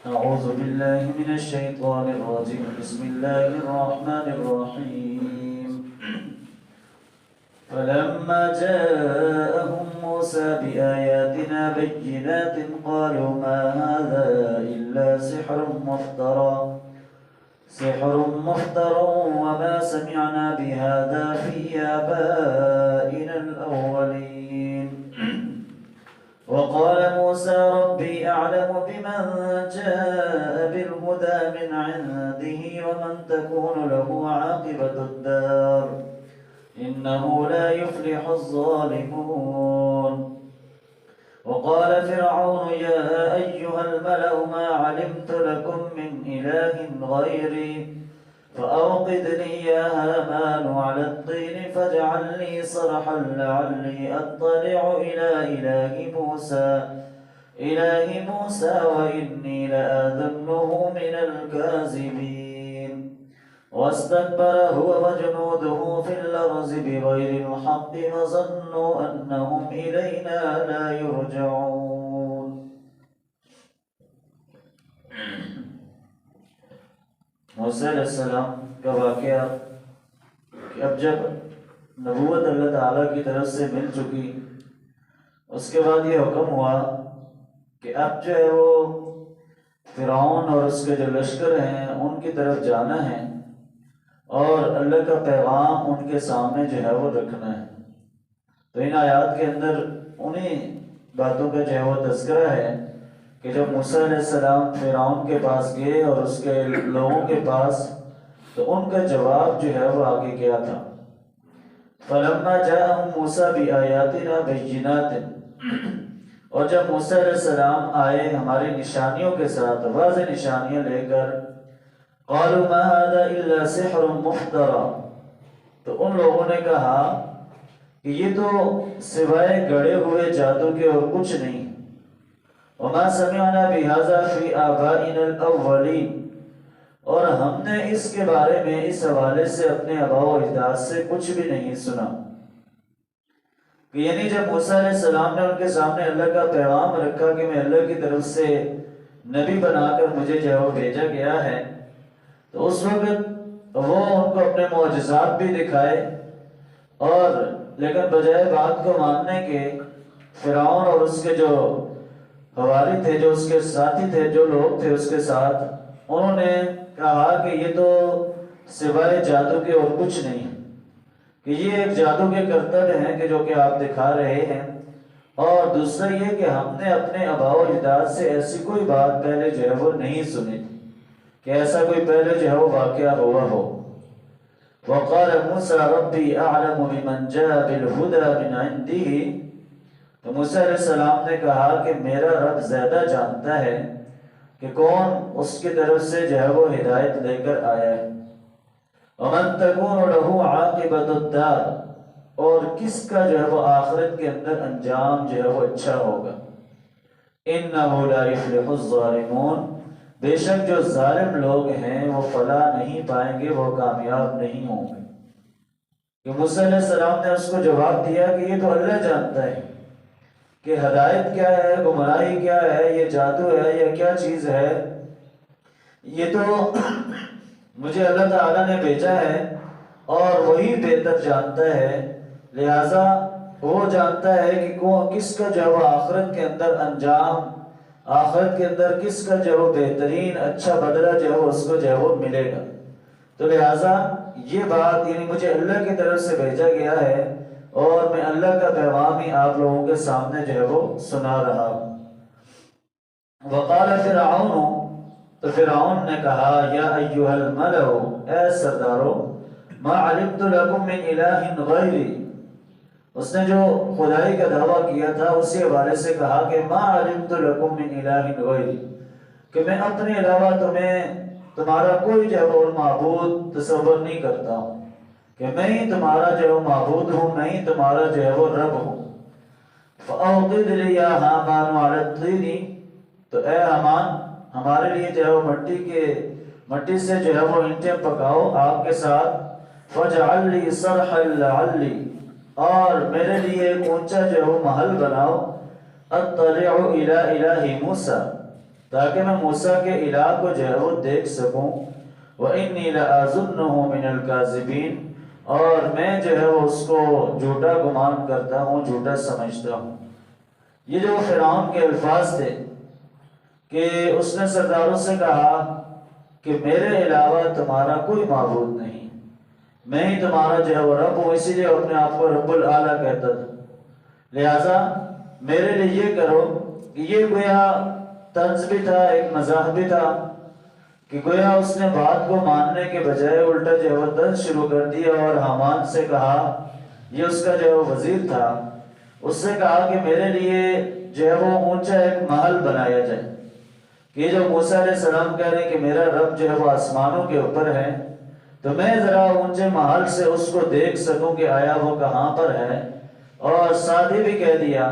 أعوذ بالله من الشيطان الرجيم. بسم الله الرحمن الرحيم. فلما جاءهم موسى بآياتنا بينات قالوا ما هذا إلا سحر مفترى وما سمعنا بهذا في آبائنا الأولين. وقال موسى ربي أعلم بمن جاء بالهدى من عنده ومن تكون له عاقبة الدار إنه لا يفلح الظالمون. وقال فرعون يا أيها الملأ ما علمت لكم من إله غيري فأوقد لي يا هامان على الطين فاجعل لي صرحا لعلي أطلع إلى إله موسى وإني لأظنه من الكاذبين. واستكبر هو وجنوده في الأرض بغير الحق وظنوا أنهم إلينا لا يرجعون. موسیٰ علیہ السلام کا واقعہ کہ اب جب نبوت اللہ تعالیٰ کی طرف سے مل چکی، اس کے بعد یہ حکم ہوا کہ اب جو ہے وہ فرعون اور اس کے جو لشکر ہیں ان کی طرف جانا ہے اور اللہ کا پیغام ان کے سامنے جو ہے وہ رکھنا ہے۔ تو ان آیات کے اندر انہی باتوں کا جو ہے وہ تذکرہ ہے کہ جب موسیٰ علیہ السلام فرعون کے پاس گئے اور اس کے لوگوں کے پاس، تو ان کا جواب جو ہے وہ آگے کیا تھا۔ فَلَمَّا جَاءَهُم مُوسَىٰ بِآيَاتِنَا بَيِّنَاتٍ، اور جب موسیٰ علیہ السلام آئے ہماری نشانیوں کے ساتھ، واضح نشانیاں لے کر، قَالُوا مَا هَذَا إِلَّا سِحْرٌ مُفْتَرًى، تو ان لوگوں نے کہا کہ یہ تو سوائے گڑے ہوئے جادو کے اور کچھ نہیں۔ وَمَا سَمِعْنَا بِهَذَا فِي آبَائِنَا الْأَوَّلِينَ، اور ہم نے اس کے بارے میں اس حوالے سے اپنے آباء و اجداد سے کچھ بھی نہیں سنا۔ کہ یعنی جب موسیٰ علیہ السلام نے ان کے سامنے اللہ کا پیغام رکھا کہ میں اللہ کی طرف سے نبی بنا کر مجھے جو ہے وہ بھیجا گیا ہے، تو اس وقت وہ ان کو اپنے معجزات بھی دکھائے، اور لیکن بجائے بات کو ماننے کے فرعون اور اس کے جو حواری تھے، جو اس کے ساتھی تھے، جو لوگ تھے اس کے ساتھ، انہوں نے کہا کہ یہ تو سوائے جادو کے اور کچھ نہیں، کہ یہ ایک جادو کے کرتب ہیں کہ جو کہ آپ دکھا رہے ہیں، اور دوسرا یہ کہ ہم نے اپنے آباء و اجداد سے ایسی کوئی بات پہلے جو ہے وہ نہیں سنی تھی کہ ایسا کوئی پہلے جو ہے وہ واقعہ ہوا ہو۔ وقال موسیٰ ربی اعلم بمن جاء بالہدى من عنده، تو موسیٰ علیہ السلام نے کہا کہ میرا رب زیادہ جانتا ہے کہ کون اس کی طرف سے جو ہے وہ ہدایت لے کر آیا ہے۔ وَمَن تَكُونُ لَهُ عَاقِبَةُ الدَّارِ، اور کس کا جو ہے وہ آخرت کے اندر انجام جو ہے وہ اچھا ہوگا۔ إِنَّهُ لَا يُفْلِحُ الظَّالِمُونَ، بے شک جو ظالم لوگ ہیں وہ فلاح نہیں پائیں گے، وہ کامیاب نہیں ہوں گے۔ کہ موسیٰ علیہ السلام نے اس کو جواب دیا کہ یہ تو اللہ جانتا ہے کہ ہدایت کیا ہے، گمراہی کیا ہے، یہ جادو ہے یا کیا چیز ہے، یہ تو مجھے اللہ تعالیٰ نے بھیجا ہے اور وہی بہتر جانتا ہے، لہٰذا وہ جانتا ہے کہ کس کا جو ہے وہ آخرت کے اندر انجام، آخرت کے اندر کس کا جو ہے وہ بہترین اچھا بدلہ جو ہے اس کو جو ہے وہ ملے گا۔ تو لہٰذا یہ بات یعنی مجھے اللہ کی طرف سے بھیجا گیا ہے اور میں اللہ کا پیغام ہی آپ لوگوں کے سامنے جو ہے وہ سنا رہا ہوں۔ وقال فرعون، تو فرعون نے کہا یا ایھا الملأ، اے سردارو، ما علمت لکم من الہ غیری، اس نے جو خدائی کا دعویٰ کیا تھا اسی حوالے سے کہا کہ ما علمت لکم من الہ غیری، کہ میں اپنے علاوہ تمہارا کوئی جو ہے وہ معبود تصور نہیں کرتا ہوں، کہ میں ہی تمہارا جو ہے معبود ہوں، میں ہی تمہارا جو ہے وہ رب ہوں۔ فَأَوْقِدْ لِي يَا هَامَانُ عَلَى الطِّينِ، تو اے حامان ہمارے لیے جو ہے وہ مٹی سے جو ہے وہ اینٹیں پکاؤ آگ کے ساتھ، فَاجْعَلْ لِي صَرْحًا لَعَلِّي، اور میرے لیے ایک اونچا جو ہے وہ محل بناؤ، اطلع الی الہ موسیٰ، تاکہ میں موسیٰ کے الہ کو جو ہے وہ دیکھ سکوں۔ وَإِنِّي لَأَظُنُّهُ مِنَ الْكَاذِبِينَ، اور میں جو ہے وہ اس کو جھوٹا گمان کرتا ہوں، جھوٹا سمجھتا ہوں۔ یہ جو فرعون کے الفاظ تھے کہ اس نے سرداروں سے کہا کہ میرے علاوہ تمہارا کوئی معبود نہیں، میں ہی تمہارا جو ہے وہ رب ہوں، اسی لیے اپنے آپ کو رب العالیٰ کہتا تھا، لہٰذا میرے لیے یہ کرو کہ یہ گویا طنز بھی تھا، ایک مزاح بھی تھا کہ گویا اس نے بات کو ماننے کے بجائے الٹا جو ہے وہ طنز شروع کر دیا، اور حامان سے کہا، یہ اس کا جو ہے وہ وزیر تھا، اس سے کہا کہ میرے لیے جو ہے وہ اونچا ایک محل بنایا جائے، کہ یہ جو موسیٰ علیہ السلام کہہ رہے ہیں کہ میرا رب جو ہے وہ آسمانوں کے اوپر ہے، تو میں ذرا اونچے محل سے اس کو دیکھ سکوں کہ آیا وہ کہاں پر ہے، اور ساتھ ہی بھی کہہ دیا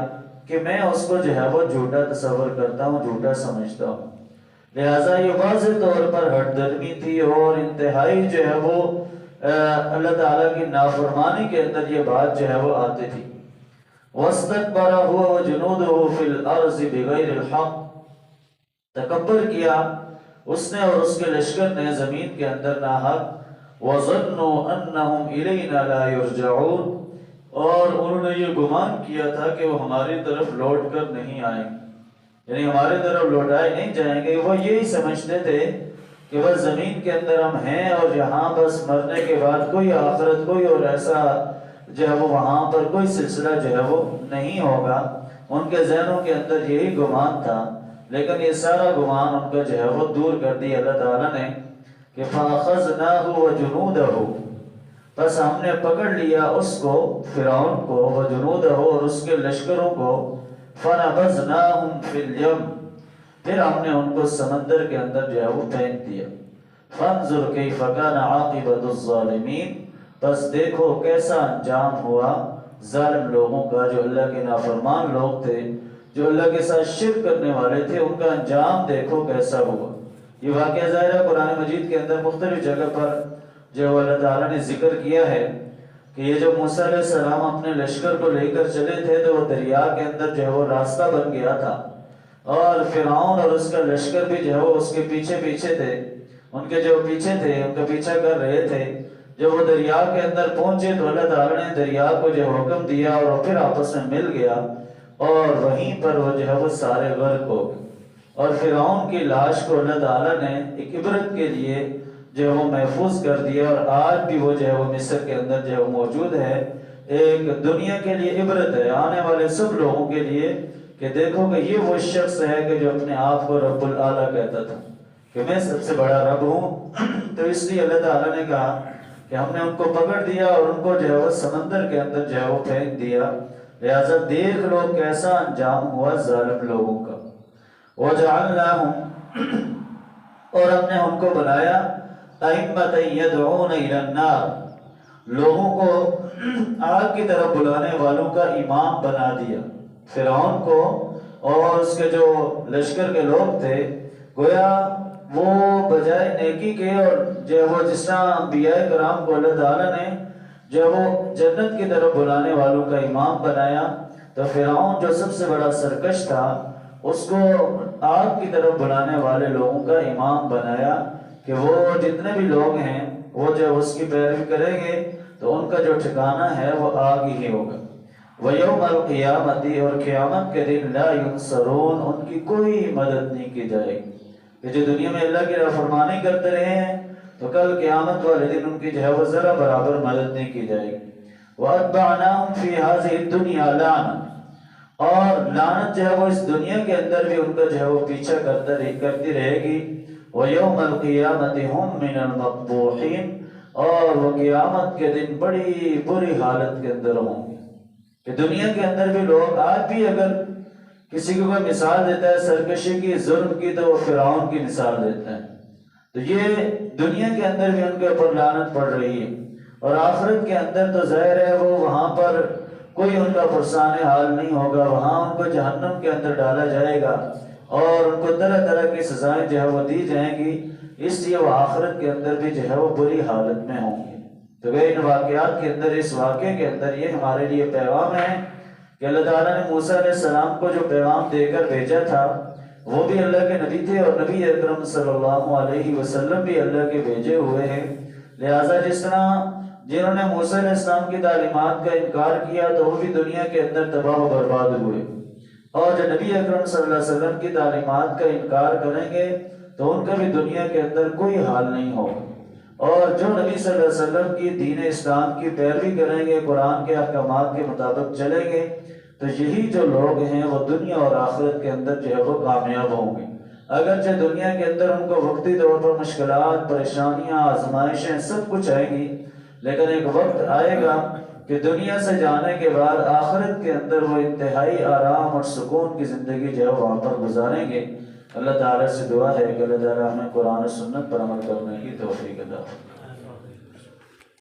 کہ میں اس کو جو ہے وہ جھوٹا تصور کرتا ہوں، جھوٹا سمجھتا ہوں۔ لہٰذا یہ واضح طور پر ہٹ درمی تھی اور انتہائی جو ہے وہ اللہ تعالیٰ کی نافرمانی کے اندر یہ بات جو ہے وہ آتی تھی۔ وَاسْتَكْبَرَ هُوَ وَجُنُودُهُ فِي الْأَرْضِ بِغَيْرِ الْحَقِّ، تکبر کیا اس نے اور اس کے لشکر نے زمین کے اندر ناحق۔ وَظَنُّوا أَنَّهُمْ إِلَيْنَا لَا يُرْجَعُونَ، اور انہوں نے یہ گمان کیا تھا کہ وہ ہماری طرف لوٹ کر نہیں آئیں گے، یعنی ہماری طرف لوٹائے نہیں جائیں گے۔ وہ یہی سمجھتے تھے کہ بس زمین کے اندر ہم ہیں اور یہاں بس مرنے کے بعد کوئی آخرت، کوئی اور ایسا جو ہے وہ وہاں پر کوئی سلسلہ جو ہے وہ نہیں ہوگا۔ ان کے ذہنوں کے اندر یہی گمان تھا، لیکن یہ سارا گمان ان کا جو ہے وہ دور کر دیا اللہ تعالیٰ نے کہ فَأَخَذْنَاهُ وَجُنُودَهُ، بس ہم نے پکڑ لیا اس کو، فرعون کو، وَجُنُودَهُ، اور اس کے لشکروں کو، فَنَبَذْنَاهُمْ فِي الْيَمِّ، پھر ہم نے ان کو سمندر کے اندر جو ہے وہ پھینک دیا۔ فَانظُرْ كَيْفَ كَانَ عَاقِبَةُ الظَّالِمِينَ، بس دیکھو کیسا انجام ہوا ظالم لوگوں کا، جو اللہ کے نافرمان لوگ تھے، جو اللہ کے ساتھ شرک کرنے والے تھے، ان کا انجام دیکھو کیسا ہوا۔ یہ واقعہ ظاہر ہے قرآن مجید کے اندر مختلف جگہ پر جو اللہ تعالیٰ نے ذکر کیا ہے کہ یہ جو موسیٰ علیہ السلام اپنے لشکر کو لے کر چلے تھے تو وہ دریا کے اندر جو ہے وہ راستہ بن گیا تھا، اور فرعون اور اس کا لشکر بھی جو ہے وہ اس کے پیچھے پیچھے تھے، ان کے جو پیچھے تھے ان کا پیچھا کر رہے تھے۔ جب وہ دریا کے اندر پہنچے تو اللہ تعالیٰ نے دریا کو جو حکم دیا اور وہ پھر آپس میں مل گیا، اور وہیں پر وہ جو ہے وہ سارے غرق ہو گئے، اور فرعون کی لاش کو اللہ تعالیٰ نے ایک عبرت کے لیے جو ہے وہ محفوظ کر دیا، اور آج بھی وہ جو ہے وہ مصر کے اندر جو ہے وہ موجود ہے، ایک دنیا کے لیے عبرت ہے، آنے والے سب لوگوں کے لیے، کہ دیکھو کہ یہ وہ شخص ہے کہ جو اپنے آپ کو رب العالیٰ کہتا تھا کہ میں سب سے بڑا رب ہوں۔ تو اس لیے اللہ تعالیٰ نے کہا کہ ہم نے ان کو پکڑ دیا اور ان کو جو ہے وہ سمندر کے اندر جو ہے وہ پھینک دیا، لہٰذا دیکھ لو کیسا انجام ہوا ظالم لوگوں کا۔ وَجَعَلْنَاهُمْ، اور ہم نے ان کو بنایا أَئِمَّةً يَدْعُونَ إِلَى النَّارِ، لوگوں کو آگ کی طرف بلانے والوں کا امام بنا دیا۔ فرعون کو اور اس کے جو لشکر کے لوگ تھے، گویا وہ بجائے نیکی کے اور جو وہ جس طرح انبیاء کرام کو اللہ تعالیٰ نے جو وہ جنت کی طرف بلانے والوں کا امام بنایا، تو فرعون جو سب سے بڑا سرکش تھا اس کو آگ کی طرف بلانے والے لوگوں کا امام بنایا کہ وہ جتنے بھی لوگ ہیں وہ جو اس کی پیروی کریں گے تو ان کا جو ٹھکانہ ہے وہ آگ ہی ہوگا۔ وَيَوْمَ الْقِيَامَةِ، اور قیامت کے دن لَا يُنصَرُونَ، ان کی کوئی مدد نہیں کی جائے گی، کہ جو دنیا میں اللہ کی نافرمانی کرتے رہے ہیں تو کل قیامت والے دن ان کی جو ہے وہ ذرا برابر مدد نہیں کی جائے گی۔ وَأَتْبَعْنَاهُمْ فِي هَذِهِ الدُّنْيَا لَعْنَةً، اور لعنت جو ہے وہ اس دنیا کے اندر بھی ان کا جو ہے وہ پیچھا کرتی رہے گی۔ وَيَوْمَ الْقِيَامَةِ هُمْ مِنَ الْمَقْبُوحِينَ، اور وہ قیامت کے دن بڑی بری حالت کے اندر ہوں گے، کہ دنیا کے اندر بھی لوگ آج بھی اگر کسی کو کوئی مثال دیتا ہے سرکشی کی، ظلم کی، تو وہ فرعون کی مثال دیتا ہے۔ تو یہ دنیا کے اندر بھی ان کے اوپر لعنت پڑ رہی ہے، اور آخرت کے اندر تو ظاہر ہے وہ وہاں پر کوئی ان کا پرسان حال نہیں ہوگا، وہاں ان کو جہنم کے اندر ڈالا جائے گا اور ان کو طرح طرح کی سزائیں جو ہے وہ دی جائیں گی، اس لیے وہ آخرت کے اندر بھی جو ہے وہ بری حالت میں ہوں گے۔ تو ان واقعات کے اندر، اس واقعے کے اندر یہ ہمارے لیے پیغام ہے کہ اللہ تعالیٰ نے موسیٰ علیہ السلام کو جو پیغام دے کر بھیجا تھا وہ بھی اللہ کے نبی تھے اور نبی اکرم صلی اللہ علیہ وسلم بھی اللہ کے بھیجے ہوئے ہیں۔ لہٰذا جس طرح جنہوں نے موسیٰ علیہ السلام کی تعلیمات کا انکار کیا تو وہ بھی دنیا کے اندر تباہ و برباد ہوئے، اور جو نبی اکرم صلی اللہ علیہ وسلم کی تعلیمات کا انکار کریں گے تو ان کا بھی دنیا کے اندر کوئی حال نہیں ہوگا، اور جو نبی صلی اللہ علیہ وسلم کی دین اسلام کی پیروی کریں گے، قرآن کے احکامات کے مطابق چلیں گے، تو یہی جو لوگ ہیں وہ دنیا اور آخرت کے اندر جو ہے وہ کامیاب ہوں گے۔ اگرچہ دنیا کے اندر ان کو وقتی طور پر مشکلات، پریشانیاں، آزمائشیں سب کچھ آئیں گی، لیکن ایک وقت آئے گا کہ دنیا سے جانے کے بعد آخرت کے اندر وہ انتہائی آرام اور سکون کی زندگی جو ہے وہاں پر گزاریں گے۔ اللہ تعالیٰ سے دعا ہے کہ اللہ تعالیٰ ہمیں قرآن و سنت پر عمل کرنے کی توفیق عطا فرمائے۔